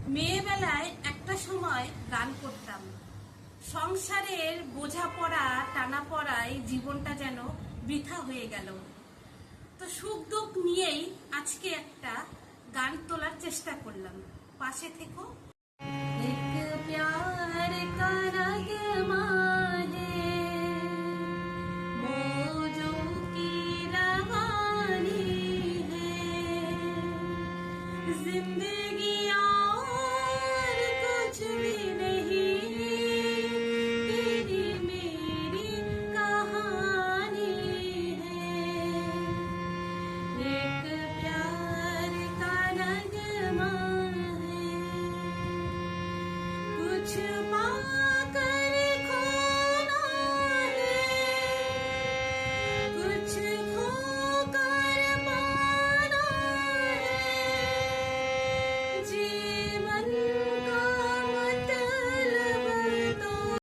মেয়েবেলায় একটা সময় গান করতাম। সংসারের বোঝাপড়া টানাপড়ায় জীবনটা যেন বৃথা হয়ে গেল। তো সুখ দুঃখ নিয়েই আজকে একটা গান তোলার চেষ্টা করলাম। পাশে থেকো। एक प्यार